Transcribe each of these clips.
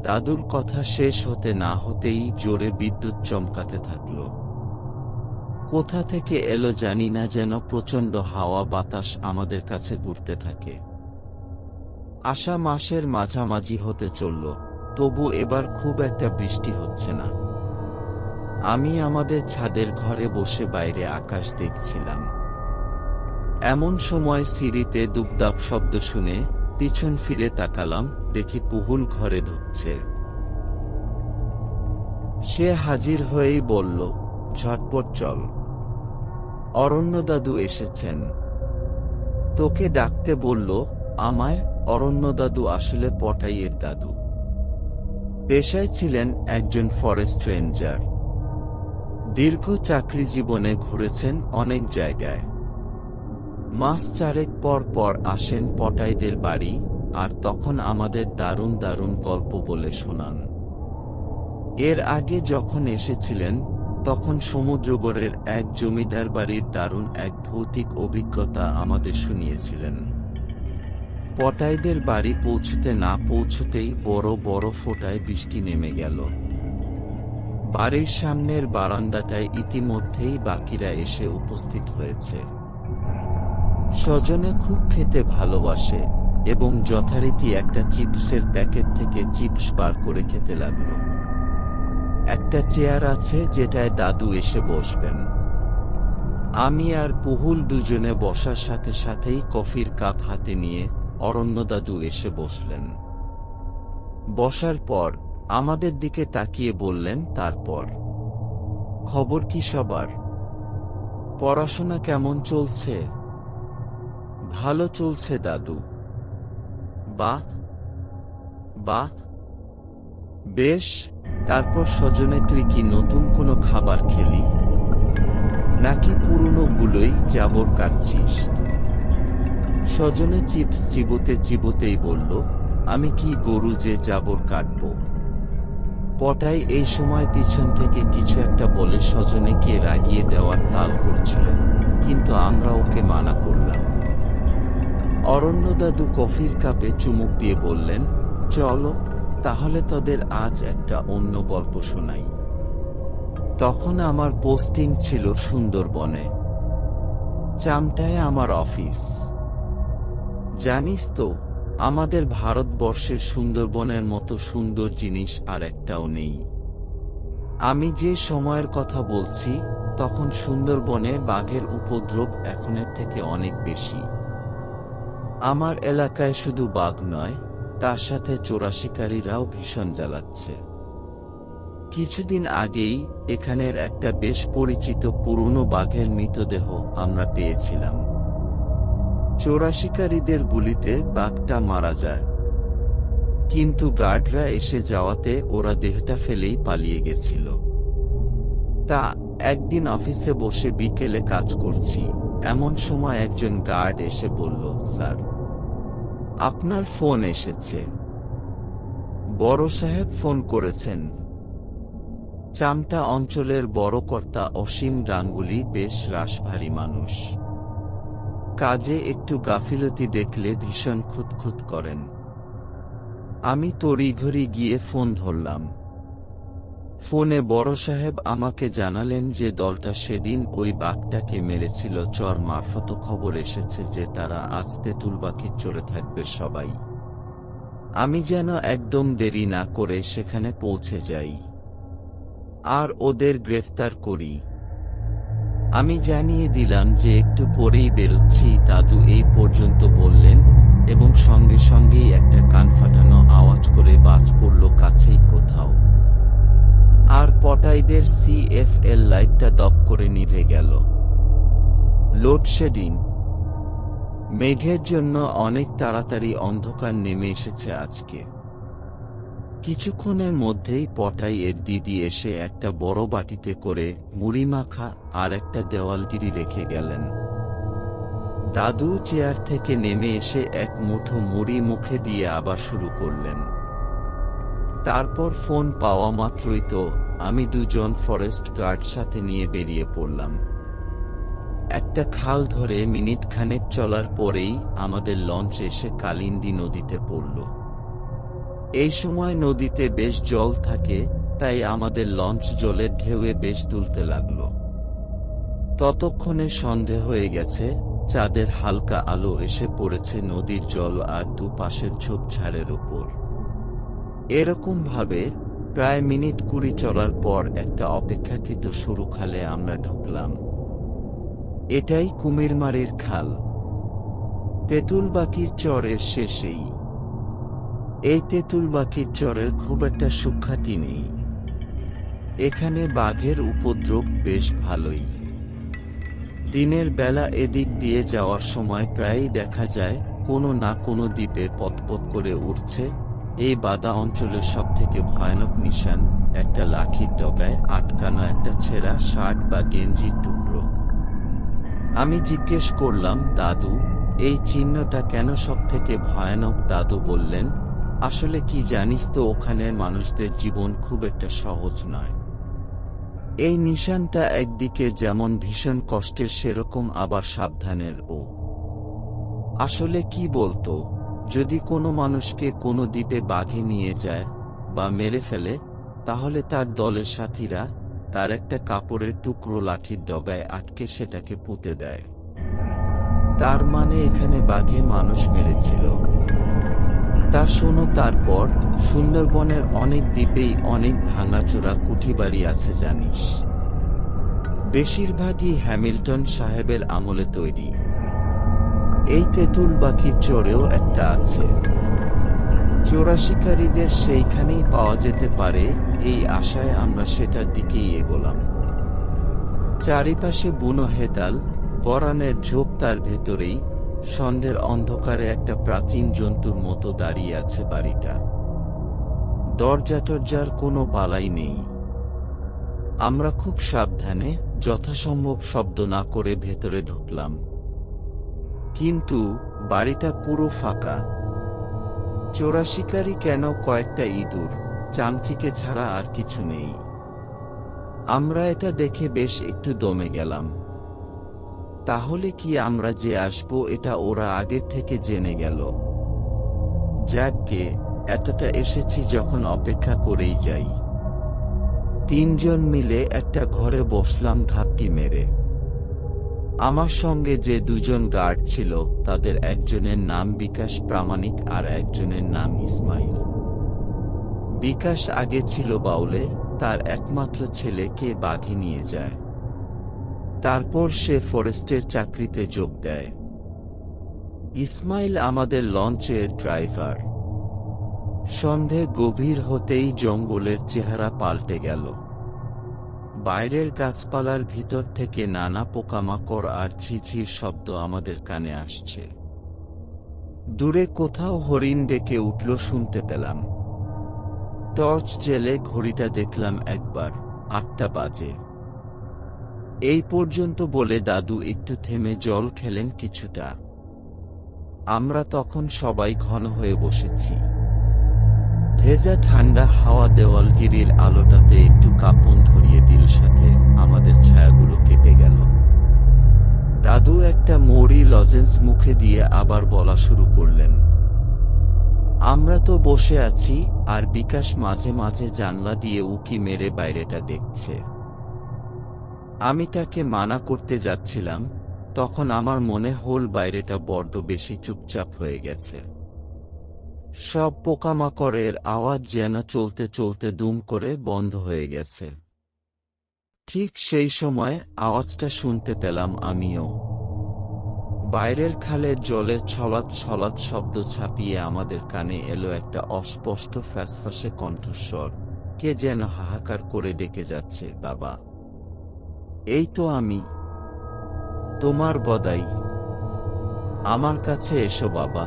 দাদুর কথা শেষ হতে না হতেই জোরে বিদ্যুৎ চমকাতে থাকল। কোথা থেকে এলো জানি না, যেন প্রচণ্ড হাওয়া বাতাস আমাদের কাছে ঘুরতে থাকে। আষাঢ় মাসের মাঝামাঝি হতে চলল, তবু এবার খুব একটা বৃষ্টি হচ্ছে না। আমি আমাদের ছাদের ঘরে বসে বাইরে আকাশ দেখছিলাম। এমন সময় সিঁড়িতে দুপদাপ শব্দ শুনে পিছন ফিরে তাকালাম, দেখি পুহুল ঘরে ঢুকছে। সে হাজির হয়েই বলল, ঝটপট চল, অরণ্য দাদু এসেছেন। তোকে ডাকতে বলল আমায়। অরণ্য দাদু আসলে পটাইয়ের দাদু। পেশায় ছিলেন একজন ফরেস্ট রেঞ্জার। দীর্ঘ চাকরি জীবনে ঘুরেছেন অনেক জায়গায়। মাস চারেক পর পর আসেন পটাইদের বাড়ি, আর তখন আমাদের দারুণ দারুণ গল্প বলে শোনান। এর আগে যখন এসেছিলেন তখন সমুদ্রগড়ের এক জমিদার বাড়ির দারুণ এক ভৌতিক অভিজ্ঞতা আমাদের শুনিয়েছিলেন। পটাইদের বাড়ি পৌঁছতে না পৌঁছতেই বড় বড় ফোঁটায় বৃষ্টি নেমে গেল। বাড়ির সামনের বারান্দাটায় ইতিমধ্যেই বাকিরা এসে উপস্থিত হয়েছে। স্বজনে খুব খেতে ভালোবাসে এবং যথারীতি একটা চিপসের প্যাকেট থেকে চিপস বার করে খেতে লাগলো। একটা চেয়ার আছে যেটায় দাদু এসে বসবেন। আমি আর পুহুল দুজনে বসার সাথে সাথেই কফির কাপ হাতে নিয়ে অরণ্য দাদু এসে বসলেন। বসার পর আমাদের দিকে তাকিয়ে বললেন, তারপর খবর কি সবার? পড়াশোনা কেমন চলছে? ভালো চলছে দাদু। বাহ বাহ, বেশ। তারপর স্বজনে তুই কি নতুন কোনো খাবার খেলি, নাকি পুরনো গুলোই জাবর কাটছিস? স্বজনে চিপস চিবোতে চিবোতেই বলল, আমি কি গরু যে জাবর কাটব? পটাই এই সময় পিছন থেকে কিছু একটা বলে স্বজনেকে রাগিয়ে দেওয়ার তাল করছিল, কিন্তু আমরা ওকে মানা করলাম। অরণ্য দাদু কফির কাপে চুমুক দিয়ে বললেন, চলো তাহলে তোদের আজ একটা অন্য গল্প শোনাই। তখন আমার পোস্টিং ছিল সুন্দরবনে। চামটায় আমার অফিস। জানিস তো, আমাদের ভারতবর্ষের সুন্দরবনের মতো সুন্দর জিনিস আর একটাও নেই। আমি যে সময়ের কথা বলছি তখন সুন্দরবনে বাঘের উপদ্রব এখনের থেকে অনেক বেশি। আমার এলাকায় শুধু বাঘ নয়, তার সাথে চোরাশিকারীরাও ভীষণ জ্বালাচ্ছে। কিছুদিন আগেই এখানের একটা বেশ পরিচিত পুরনো বাঘের মৃতদেহ আমরা পেয়েছিলাম। চোরাশিকারীদের গুলিতে বাঘটা মারা যায়, কিন্তু গার্ডরা এসে যাওয়াতে ওরা দেহটা ফেলেই পালিয়ে গেছিল। তা একদিন অফিসে বসে বিকেলে কাজ করছি, এমন সময় একজন গার্ড এসে বলল, স্যার আপনার ফোন এসেছে। বড় সাহেব ফোন করেছেন। চামটা অঞ্চলের বড় কর্তা অসীম গাঙ্গুলি বেশ রাশভারী মানুষ। কাজে একটু গাফিলতি দেখলে ভীষণ খুঁতখুত করেন। আমি তড়িঘড়ি গিয়ে ফোন ধরলাম। ফোনে বড় সাহেব আমাকে জানালেন যে দলটা সেদিন ওই বাঘটাকে মেরেছিল চর মারফত খবর এসেছে যে তারা আজ তেঁতুলবাকি চড়ে থাকবে সবাই। আমি যেন একদম দেরি না করে সেখানে পৌঁছে যাই আর ওদের গ্রেফতার করি। আমি জানিয়ে দিলাম যে একটু পরেই বেরোচ্ছি। দাদু এই পর্যন্ত বললেন এবং সঙ্গে সঙ্গেই একটা কান ফাটানো আওয়াজ করে বাজ পড়ল কাছেই কোথাও। আর পটাইদের CFL লাইটটা দপ করে নিভে গেল। লোডশেডিং। মেঘের জন্য অনেক তাড়াতাড়ি অন্ধকার নেমে এসেছে আজকে। কিছুক্ষণের মধ্যেই পটাই এর দিদি এসে একটা বড় বাটিতে করে মুড়ি মাখা আর একটা দেওয়ালগিরি রেখে গেলেন। দাদু চেয়ার থেকে নেমে এসে এক মুঠো মুড়ি মুখে দিয়ে আবার শুরু করলেন। তারপর ফোন পাওয়া মাত্রই তো আমি দুজন ফরেস্ট গার্ড সাথে নিয়ে বেরিয়ে পড়লাম। একটা খাল ধরে মিনিট খানেক চলার পরেই আমাদের লঞ্চ এসে কালিন্দী নদীতে পড়ল। এই সময় নদীতে বেশ জল থাকে, তাই আমাদের লঞ্চ জলের ঢেউয়ে বেশ দুলতে লাগলো। ততক্ষণে সন্ধে হয়ে গেছে, চাঁদের হালকা আলো এসে পড়েছে নদীর জল আর দুপাশের ঝোপঝাড়ের উপর। এরকম ভাবে প্রায় মিনিট 20 চলার পর একটা অপেক্ষাকৃত সরু খালে আমরা ঢুকলাম। এটাই কুমিরমারির খাল, তেঁতুলবাকির চরের শেষেই। এই তেঁতুলবাকির চরের খুব একটা সুখ্যাতি নেই। এখানে বাঘের উপদ্রব বেশ ভালোই। দিনের বেলা এদিক দিয়ে যাওয়ার সময় প্রায়ই দেখা যায় কোনো না কোনো দ্বীপে পথপথ করে উঠছে এই বাদা অঞ্চলের সবথেকে ভয়ানক নিশান, একটা লাঠির ডগায় আটকানো একটা ছেঁড়া শার্ট বা গেঞ্জির টুকরো। আমি জিজ্ঞেস করলাম, দাদু, এই চিহ্নটা কেন সবথেকে ভয়ানক? দাদু বললেন, আসলে কি জানিস তো, ওখানের মানুষদের জীবন খুব একটা সহজ নয়। এই নিশানটা একদিকে যেমন ভীষণ কষ্টের, সেরকম আবার সাবধানেরও। আসলে কি বলতো, যদি কোনো মানুষকে কোনো দ্বীপে বাঘে নিয়ে যায় বা মেরে ফেলে, তাহলে তার দলের সাথীরা তার একটা কাপড়ের টুকরো লাঠির ডগায় আটকে সেটাকে পুঁতে দেয়। তার মানে এখানে বাঘে মানুষ মেরেছিল। তা শোনো, তারপর সুন্দরবনের অনেক দ্বীপেই অনেক ভাঙাচোরা কুঠিবাড়ি আছে জানিস। বেশিরভাগই হ্যামিল্টন সাহেবের আমলে তৈরি। এই তেঁতুলবাকির চরেও একটা আছে। চোরা শিকারীদের সেইখানেই পাওয়া যেতে পারে, এই আশায় আমরা সেটার দিকেই এগোলাম। চারিপাশে বুনো হেতাল, বরানের ঝোপ, তার ভেতরেই সন্ধ্যের অন্ধকারে একটা প্রাচীন জন্তুর মতো দাঁড়িয়ে আছে বাড়িটা। দরজা টরজার কোনো বালাই নেই। আমরা খুব সাবধানে যথাসম্ভব শব্দ না করে ভেতরে ঢুকলাম, কিন্তু বাড়িটা পুরো ফাঁকা। চোরা শিকারী কেন, কয়েকটা ইঁদুর, চামচিকে ছাড়া আর কিছু নেই। আমরা এটা দেখে বেশ একটু দমে গেলাম। তাহলে কি আমরা যে আসবো এটা ওরা আগের থেকে জেনে গেল? যাকগে, এতটা এসেছি যখন, অপেক্ষা করেই যাই। 3 জন মিলে একটা ঘরে বসলাম ধাক্কি মেরে। আমার সঙ্গে যে 2 জন গার্ড ছিল, তাদের একজনের নাম বিকাশ প্রামাণিক আর একজনের নাম ইসমাইল। বিকাশ আগে ছিল বাউলে, তার একমাত্র ছেলেকে বাঘে নিয়ে যায়। তারপর সে ফরেস্টের চাকরিতে যোগ দেয়। ইসমাইল আমাদের লঞ্চের ড্রাইভার। সন্ধে গভীর হতেই জঙ্গলের চেহারা পাল্টে গেল। বাইরের গাছপালার ভিতর থেকে নানা পোকামাকড় আর ঝিঝির শব্দ আমাদের কানে আসছে। দূরে কোথাও হরিণ ডেকে উঠল শুনতে পেলাম। টর্চ জেলে ঘড়িটা দেখলাম একবার, 8টা বাজে। এই পর্যন্ত বলে দাদু একটু থেমে জল খেলেন কিছুটা। আমরা তখন সবাই ঘন হয়ে বসেছি। ভেজা ঠান্ডা হাওয়া দেওয়ালগিরির আলোটাতে একটু কাঁপন ধরিয়ে দিল, সাথে আমাদের ছায়াগুলো কেটে গেল। দাদু একটা মৌরি লজেন্স মুখে দিয়ে আবার বলা শুরু করলেন, আমরা তো বসে আছি, আর বিকাশ মাঝে মাঝে জানলা দিয়ে উঁকি মেরে বাইরেটা দেখছে। আমি তাকে মানা করতে যাচ্ছিলাম, তখন আমার মনে হল বাইরেটা বড্ড বেশি চুপচাপ হয়ে গেছে। সব পোকামাকড়ের আওয়াজ যেন চলতে চলতে দুম করে বন্ধ হয়ে গেছে। ঠিক সেই সময় আওয়াজটা শুনতে পেলাম আমিও। বাইরের খালের জলে ছলাৎ ছলাৎ শব্দ ছাপিয়ে আমাদের কানে এলো একটা অস্পষ্ট ফ্যাসফাসে কণ্ঠস্বর। কে যেন হাহাকার করে ডেকে যাচ্ছে, বাবা, এই তো আমি, তোমার বদাই, আমার কাছে এসো বাবা।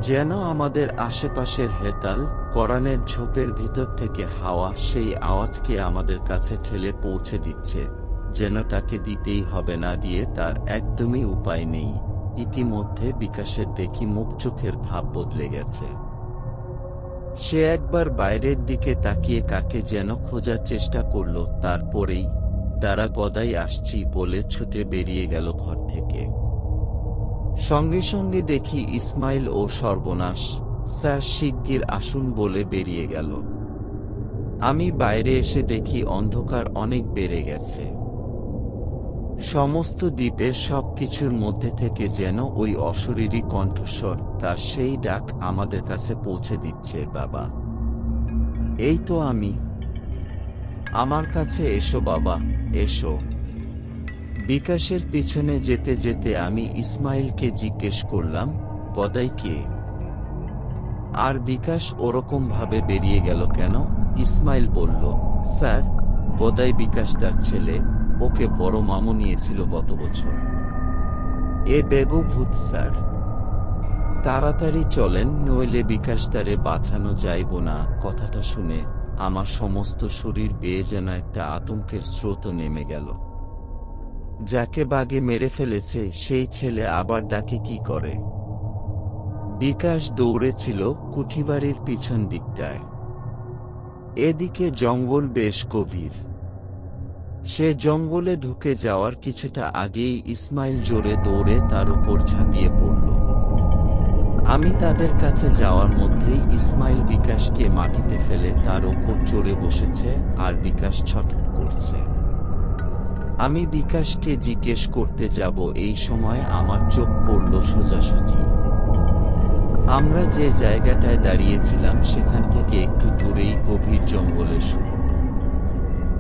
যেন আমাদের আশেপাশের হেতাল, করানের ঝোপের ভিতর থেকে হাওয়া সেই আওয়াজকে আমাদের কাছে ঠেলে পৌঁছে দিচ্ছে, যেন তাকে দিতেই হবে, না দিয়ে তার একদমই উপায় নেই। ইতিমধ্যে বিকাশের দেখি মুখ চোখের ভাব বদলে গেছে। সে একবার বাইরের দিকে তাকিয়ে কাকে যেন খোঁজার চেষ্টা করল, তারপরেই দাঁড়া গদাই আসছি বলে ছুটে বেরিয়ে গেল ঘর থেকে। সঙ্গে সঙ্গে দেখি ইসমাইল ও সর্বনাশ, স্যার শিগগির আসুন বলে বেরিয়ে গেল। আমি বাইরে এসে দেখি অন্ধকার অনেক বেড়ে গেছে। সমস্ত দ্বীপের সবকিছুর মধ্যে থেকে যেন ওই অশরীরী কণ্ঠস্বর তার সেই ডাক আমাদের কাছে পৌঁছে দিচ্ছে, বাবা, এই তো আমি, আমার কাছে এসো বাবা, এসো। বিকাশের পিছনে যেতে যেতে আমি ইসমাইলকে জিজ্ঞেস করলাম, বদাই কে? আর বিকাশ ওরকম ভাবে বেরিয়ে গেল কেন? ইসমাইল বলল, স্যার, বদাই বিকাশ তার ছেলে, ওকে বড় মামু নিয়েছিল গত বছর। এ বেগো ভূত স্যার, তাড়াতাড়ি চলেন, নইলে বিকাশ তারে বাঁচানো যাইব না। কথাটা শুনে আমার সমস্ত শরীর বেয়ে যেন একটা আতঙ্কের স্রোত নেমে গেল। যাকে বাগে মেরে ফেলেছে সেই ছেলে আবার ডাকে কি করে? বিকাশ দৌড়েছিল কুঠিবাড়ির পিছন দিকটায়। এদিকে জঙ্গল বেশ গভীর। সে জঙ্গলে ঢুকে যাওয়ার কিছুটা আগেই ইসমাইল জোরে দৌড়ে তার উপর ঝাঁপিয়ে পড়ল। আমি তাদের কাছে যাওয়ার মধ্যেই ইসমাইল বিকাশকে মাটিতে ফেলে তার উপর চড়ে বসেছে আর বিকাশ ছটফট করছে। আমি বিকাশকে জিজ্ঞেস করতে যাব এই সময় আমার চোখ পড়ল সোজাসুজি। আমরা যে জায়গাটায় দাঁড়িয়েছিলাম সেখান থেকে একটু দূরেই গভীর জঙ্গলের শুরু।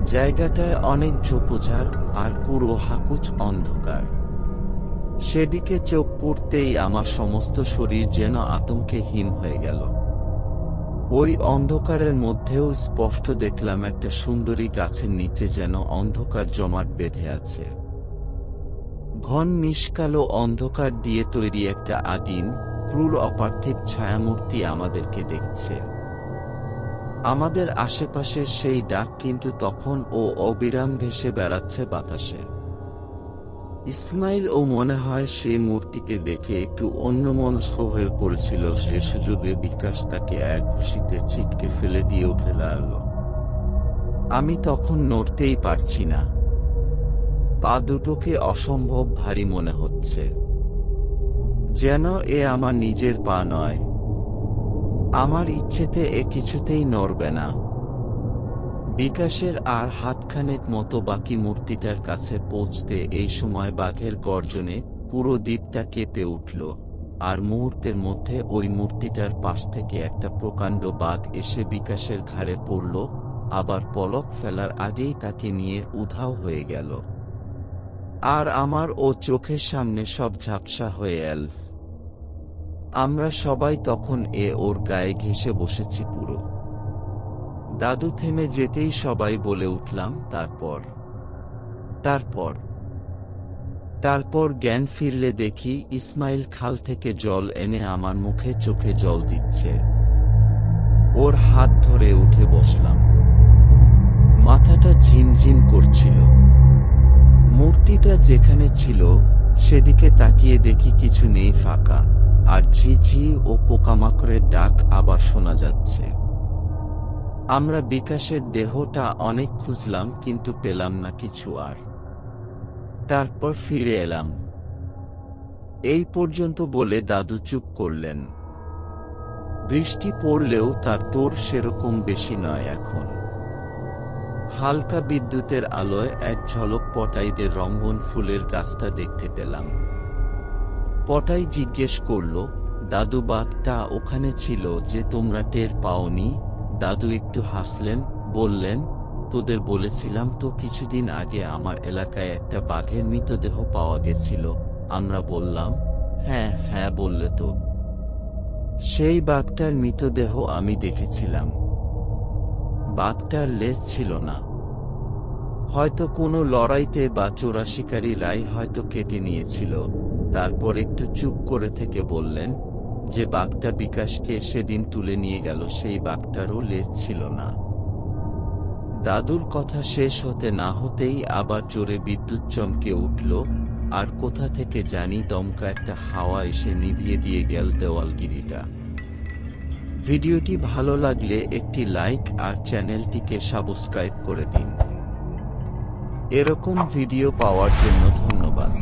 জায়গাটায় অনেক ঝোপঝাড় আর পুরো হাকুচ অন্ধকার। সেদিকে চোখ পড়তেই আমার সমস্ত শরীর যেন আতঙ্কে হীন হয়ে গেল। ওই অন্ধকারের মধ্যেও স্পষ্ট দেখলাম একটা সুন্দরী গাছের নিচে যেন অন্ধকার জমাট বেঁধে আছে। ঘন নিষ্কালো অন্ধকার দিয়ে তৈরি একটা আদিম, ক্রূর অপার্থিব ছায়ামূর্তি আমাদেরকে দেখছে। আমাদের আশেপাশের সেই ডাক কিন্তু তখন ও অবিরাম ভেসে বেড়াচ্ছে বাতাসে। ইসমাইল ও মনে হয় সেই মূর্তিকে দেখে একটু অন্যমনস্ক হয়ে পড়েছিল। সে সুযোগে বিকাশ তাকে এক ঘুষিতে ছিটকে ফেলে দিয়ে উঠে দাঁড়াল। আমি তখন নড়তেই পারছি না। পা দুটোকে অসম্ভব ভারী মনে হচ্ছে, যেন এ আমার নিজের পা নয়। আমার ইচ্ছেতে এ কিছুতেই নড়বে না। বিকাশের আর হাতখানেক মতো বাকি মূর্তিটার কাছে পৌঁছতে এই সময় বাঘের গর্জনে পুরো দ্বীপটা কেঁপে উঠল। আর মুহূর্তের মধ্যে ওই মূর্তিটার পাশ থেকে একটা প্রকাণ্ড বাঘ এসে বিকাশের ঘাড়ে পড়ল, আবার পলক ফেলার আগেই তাকে নিয়ে উধাও হয়ে গেল। আর আমার ও চোখের সামনে সব ঝাপসা হয়ে এল। আমরা সবাই তখন ওর গায়ে ঘেঁষে বসেছি পুরো। দাদু থেমে যেতেই সবাই বলে উঠলাম, তারপর তারপর তারপর জ্ঞান ফিরলে দেখি ইসমাইল খাল থেকে জল এনে আমার মুখে চোখে জল দিচ্ছে। ওর হাত ধরে উঠে বসলাম। মাথাটা ঝিমঝিম করছিল। মূর্তিটা যেখানে ছিল সেদিকে তাকিয়ে দেখি কিছু নেই, ফাঁকা, আর ঝিঝি ও পোকামাকড়ের ডাক আবার শোনা যাচ্ছে। আমরা বিকাশের দেহটা অনেক খুঁজলাম কিন্তু পেলাম না কিছু আর। তারপর ফিরে এলাম। এই পর্যন্ত বলে দাদু চুপ করলেন। বৃষ্টি পড়লেও তার তোড় সেরকম বেশি নয় এখন। হালকা বিদ্যুতের আলোয় এক ঝলক পটাইদের রঙ্গন ফুলের গাছটা দেখতে পেলাম। পটাই জিজ্ঞেস করল, দাদু বাঘটা ওখানে ছিল যে তোমরা টের পাওনি? দাদু একটু হাসলেন, বললেন, তোদের বলেছিলাম তো কিছুদিন আগে আমার এলাকায় একটা বাঘের মৃতদেহ পাওয়া গেছিল। আমরা বললাম, হ্যাঁ হ্যাঁ বললে তো। সেই বাঘটার মৃতদেহ আমি দেখেছিলাম। বাঘটার লেজ ছিল না। হয়তো কোনো লড়াইতে বা চোরা শিকারীরাই হয়তো কেটে নিয়েছিল। তারপর একটু চুপ করে থেকে বললেন, যে বাঘটা বিকাশকে সেদিন তুলে নিয়ে গেল সেই বাঘটারও লেজ ছিল না। দাদুর কথা শেষ হতে না হতেই আবার জোরে বিদ্যুৎ চমকে উঠল, আর কোথা থেকে জানি দমকা একটা হাওয়া এসে নিভিয়ে দিয়ে গেল দেওয়ালগিরিটা। ভিডিওটি ভালো লাগলে একটি লাইক আর চ্যানেলটিকে সাবস্ক্রাইব করে দিন। এরকম ভিডিও পাওয়ার জন্য ধন্যবাদ।